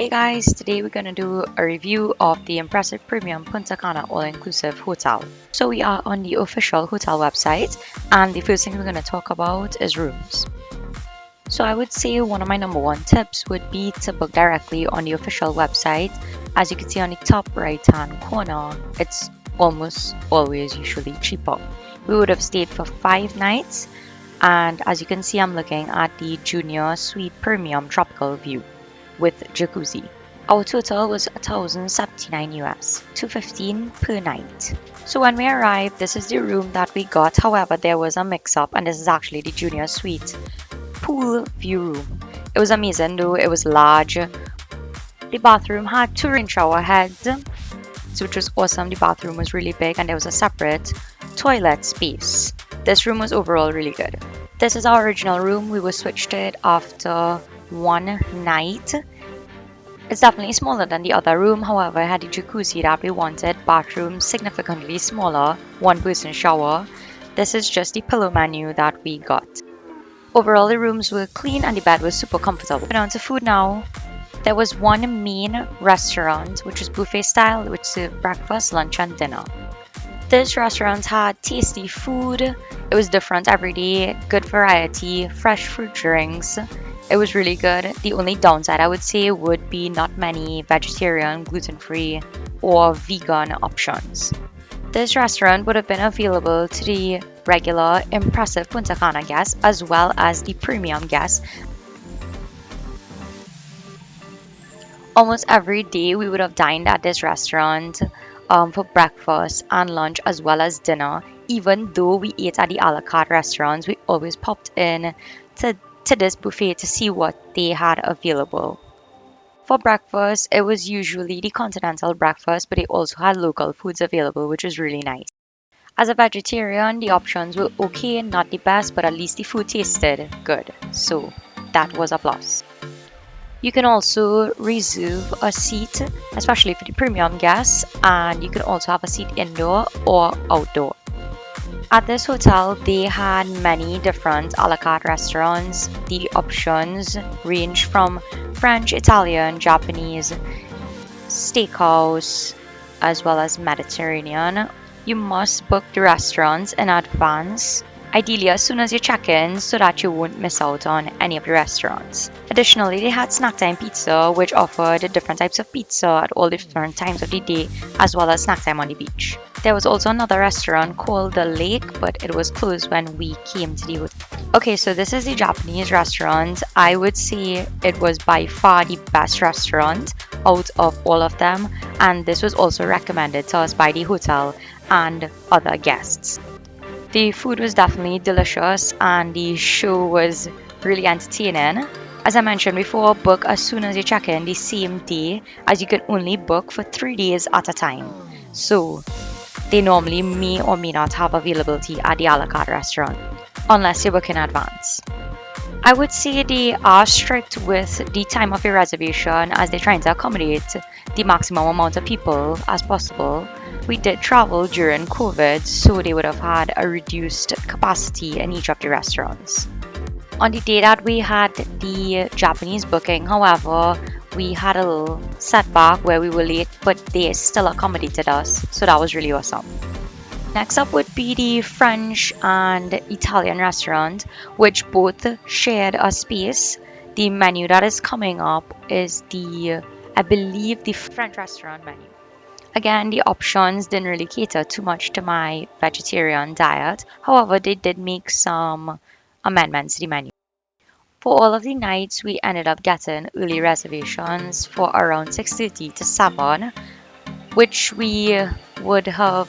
Hey guys, today we're gonna do a review of the Impressive Premium Punta Cana all-inclusive hotel. So we are on the official hotel website, and the first thing we're gonna talk about is rooms. So I would say one of my number one tips would be to book directly on the official website. As you can see on the top right hand corner, it's almost always usually cheaper. We would have stayed for 5 nights, and as you can see, I'm looking at the Junior Suite Premium Tropical View with jacuzzi. Our total was $1,079 US, $215 per night. So when we arrived, this is the room that we got. However, there was a mix-up, and this is actually the Junior Suite pool view room. It was amazing though. It was large. The bathroom had 2 rain shower heads, which was awesome. The bathroom was really big, and there was a separate toilet space. This room was overall really good. This is our original room. We were switched it after 1 night. It's definitely smaller than the other room, however, it had the jacuzzi that we wanted, bathroom significantly smaller, 1-person shower. This is just the pillow menu that we got. Overall, the rooms were clean and the bed was super comfortable. Going on to food now. There was one main restaurant, which was buffet style, which served breakfast, lunch and dinner. This restaurant had tasty food. It was different every day, good variety, fresh fruit drinks. It was really good. The only downside I would say would be not many vegetarian, gluten-free or vegan options. This restaurant would have been available to the regular Impressive Punta Cana guests as well as the premium guests. Almost every day we would have dined at this restaurant for breakfast and lunch as well as dinner. Even though we ate at the a la carte restaurants, we always popped in to this buffet to see what they had available. For breakfast, it was usually the continental breakfast, but they also had local foods available, which was really nice. As a vegetarian, the options were okay, not the best, but at least the food tasted good, so that was a plus. You can also reserve a seat, especially for the premium guests, and you can also have a seat indoor or outdoor. At this hotel, they had many different a la carte restaurants. The options range from French, Italian, Japanese, steakhouse, as well as Mediterranean. You must book the restaurants in advance, ideally as soon as you check in so that you won't miss out on any of the restaurants. Additionally, they had snack time pizza, which offered different types of pizza at all different times of the day, as well as snack time on the beach. There was also another restaurant called The Lake, but it was closed when we came to the hotel. Okay, so this is the Japanese restaurant. I would say it was by far the best restaurant out of all of them, and this was also recommended to us by the hotel and other guests. The food was definitely delicious and the show was really entertaining. As I mentioned before, book as soon as you check in the same day, as you can only book for 3 days at a time. So they normally may or may not have availability at the a la carte restaurant unless you book in advance. I would say they are strict with the time of your reservation as they're trying to accommodate the maximum amount of people as possible. We did travel during COVID, so they would have had a reduced capacity in each of the restaurants. On the day that we had the Japanese booking, however, we had a little setback where we were late, but they still accommodated us, so that was really awesome. Next up would be the French and Italian restaurant, which both shared a space. The menu that is coming up is I believe the French restaurant menu. Again, the options didn't really cater too much to my vegetarian diet. However, they did make some amendments to the menu. For all of the nights, we ended up getting early reservations for around 6:30 to 7, which we would have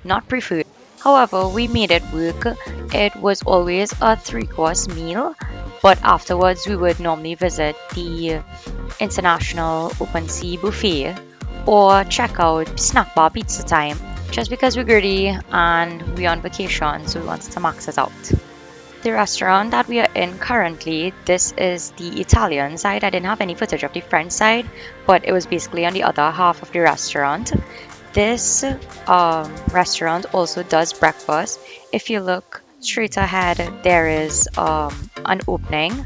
not preferred. However, we made it work. It was always a 3-course meal, but afterwards we would normally visit the International Open Sea Buffet or check out Snack Bar Pizza Time, just because we're greedy and we're on vacation, so we wanted to max it out. The restaurant that we are in currently, this is the Italian side. I didn't have any footage of the French side, but it was basically on the other half of the restaurant. This restaurant also does breakfast. If you look straight ahead, there is an opening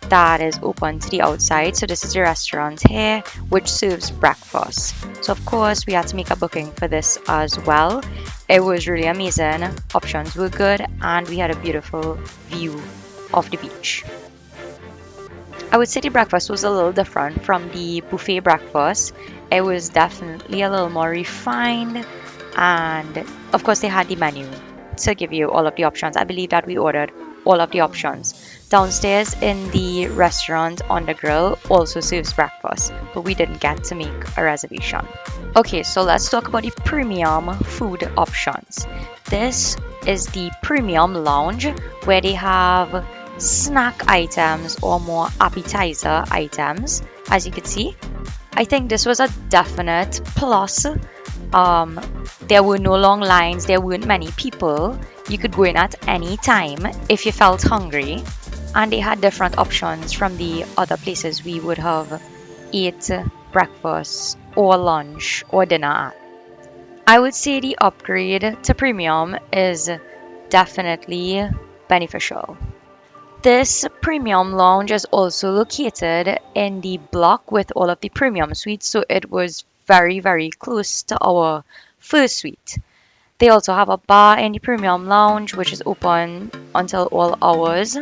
that is open to the outside. So this is the restaurant here, which serves breakfast. So of course we had to make a booking for this as well. It was really amazing. Options were good, and we had a beautiful view of the beach. I would say the breakfast was a little different from the buffet breakfast. It was definitely a little more refined, and of course they had the menu to give you all of the options. I believe that we ordered all of the options. Downstairs in the restaurant on the grill also serves breakfast, but we didn't get to make a reservation. Okay, so let's talk about the premium food options. This is the premium lounge, where they have snack items or more appetizer items. As you can see, I think this was a definite plus. There were no long lines, there weren't many people. You could go in at any time if you felt hungry, and they had different options from the other places we would have ate breakfast or lunch or dinner at. I would say the upgrade to premium is definitely beneficial. This premium lounge is also located in the block with all of the premium suites, so it was very, very close to our first suite. They also have a bar in the premium lounge, which is open until all hours.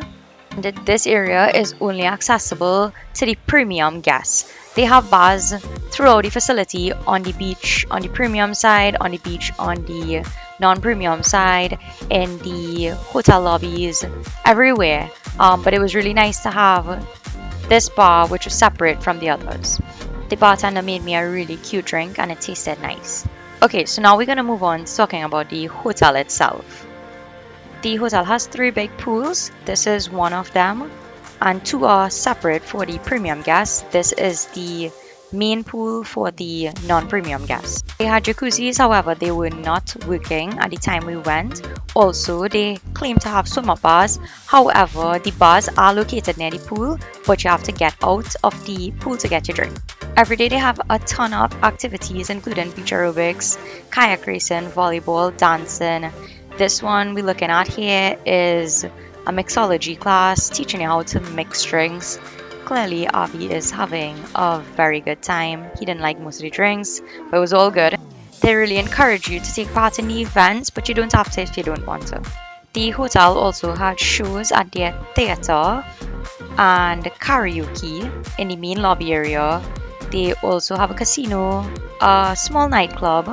This area is only accessible to the premium guests. They have bars throughout the facility, on the beach on the premium side, on the beach on the non-premium side, in the hotel lobbies, everywhere. But it was really nice to have this bar, which was separate from the others. The bartender made me a really cute drink, and it tasted nice. Okay, so now we're gonna move on to talking about the hotel itself. The hotel has 3 big pools. This is one of them, and 2 are separate for the premium guests. This is the main pool for the non-premium guests. They had jacuzzis, however, they were not working at the time we went. Also, they claim to have swim-up bars. However, the bars are located near the pool, but you have to get out of the pool to get your drink. Every day they have a ton of activities, including beach aerobics, kayak racing, volleyball, dancing. This one we're looking at here is a mixology class teaching you how to mix drinks. Clearly, Avi is having a very good time. He didn't like most of the drinks, but it was all good. They really encourage you to take part in the events, but you don't have to if you don't want to. The hotel also had shows at their theater and karaoke in the main lobby area. They also have a casino, a small nightclub,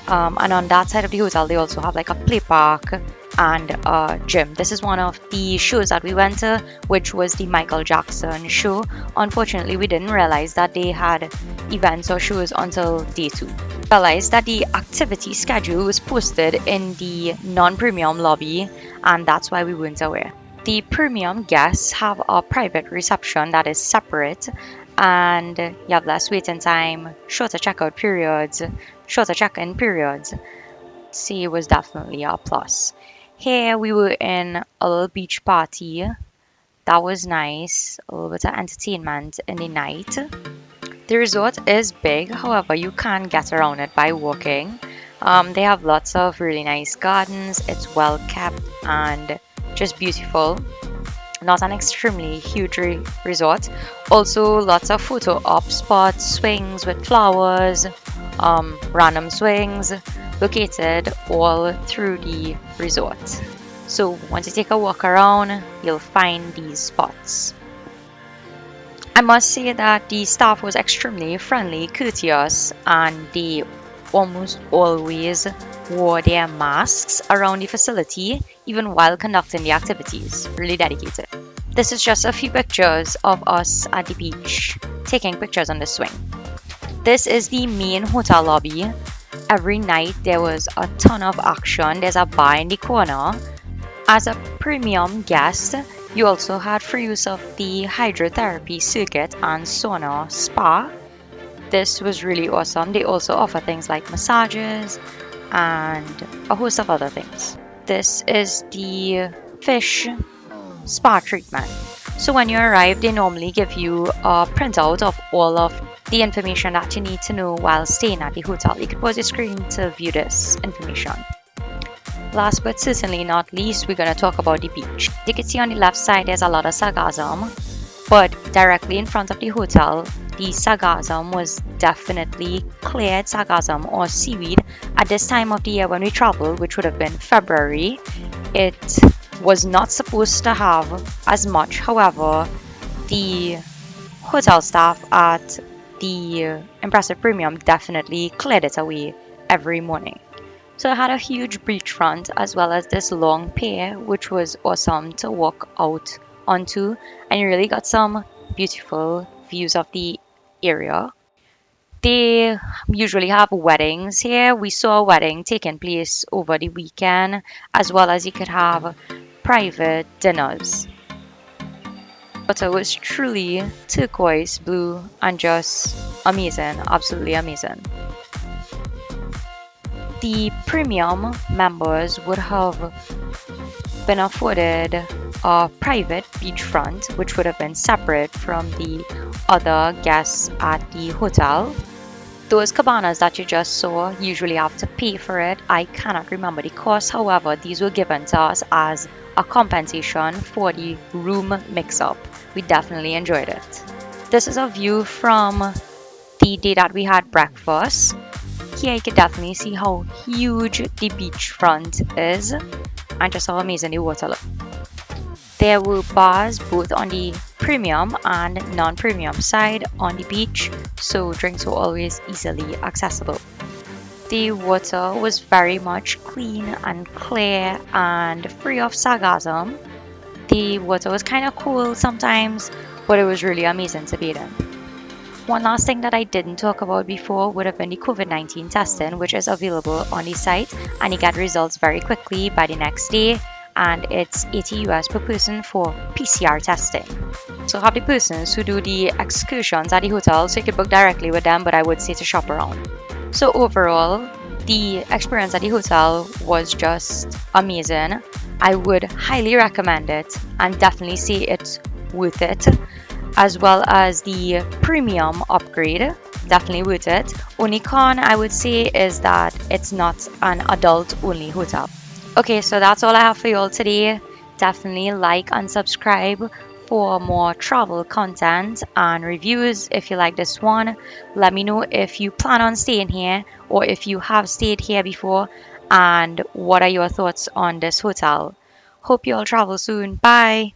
and on that side of the hotel they also have like a play park and a gym. This is one of the shows that we went to, which was the Michael Jackson show. Unfortunately, we didn't realize that they had events or shows until day 2. Realized that the activity schedule was posted in the non-premium lobby, and that's why we weren't aware. The premium guests have a private reception that is separate, and you have less waiting time, shorter checkout periods, shorter check-in periods. See, it was definitely a plus. Here we were in a little beach party. That was nice. A little bit of entertainment in the night. The resort is big, however, you can get around it by walking. They have lots of really nice gardens. It's well kept and just beautiful. Not an extremely huge resort. Also, lots of photo op spots, swings with flowers, random swings, located all through the resort. So once you take a walk around, you'll find these spots. I must say that the staff was extremely friendly, courteous, and they almost always wore their masks around the facility, even while conducting the activities. Really dedicated. This is just a few pictures of us at the beach, taking pictures on the swing. This is the main hotel lobby. Every night there was a ton of action. There's a bar in the corner. As a premium guest, you also had free use of the hydrotherapy circuit and sauna spa. This was really awesome. They also offer things like massages and a host of other things. This is the fish spa treatment. So when you arrive, they normally give you a printout of all of the information that you need to know while staying at the hotel. You can pause your screen to view this information. Last but certainly not least, we're going to talk about the beach. You can see on the left side there's a lot of sargassum. But directly in front of the hotel, the sargassum was definitely cleared sargassum or seaweed. At this time of the year when we traveled, which would have been February, it was not supposed to have as much. However, the hotel staff at the Impressive Premium definitely cleared it away every morning. So I had a huge beachfront as well as this long pier, which was awesome to walk out onto, and you really got some beautiful views of the area. They usually have weddings here. We saw a wedding taking place over the weekend, as well as you could have private dinners. Water was truly turquoise blue and just amazing, absolutely amazing. The premium members would have been afforded a private beachfront, which would have been separate from the other guests at the hotel. Those cabanas that you just saw usually have to pay for it. I cannot remember the cost, however, these were given to us as a compensation for the room mix-up. We definitely enjoyed it. This is a view from the day that we had breakfast. Here you can definitely see how huge the beachfront is and just how amazing the water looks. There were bars both on the premium and non-premium side on the beach, so drinks were always easily accessible. The water was very much clean and clear and free of sargassum. The water was kind of cool sometimes, but it was really amazing to bathe in. One last thing that I didn't talk about before would have been the COVID-19 testing, which is available on the site, and you get results very quickly by the next day, and it's $80 per person for PCR testing. So have the persons who do the excursions at the hotel, so you could book directly with them, but I would say to shop around. So overall, the experience at the hotel was just amazing. I would highly recommend it and definitely say it's worth it, as well as the premium upgrade, definitely worth it. Only con I would say is that it's not an adult only hotel. Okay, so that's all I have for you all today. Definitely like and subscribe for more travel content and reviews. If you like this one, let me know if you plan on staying here or if you have stayed here before, and what are your thoughts on this hotel. Hope you all travel soon. Bye.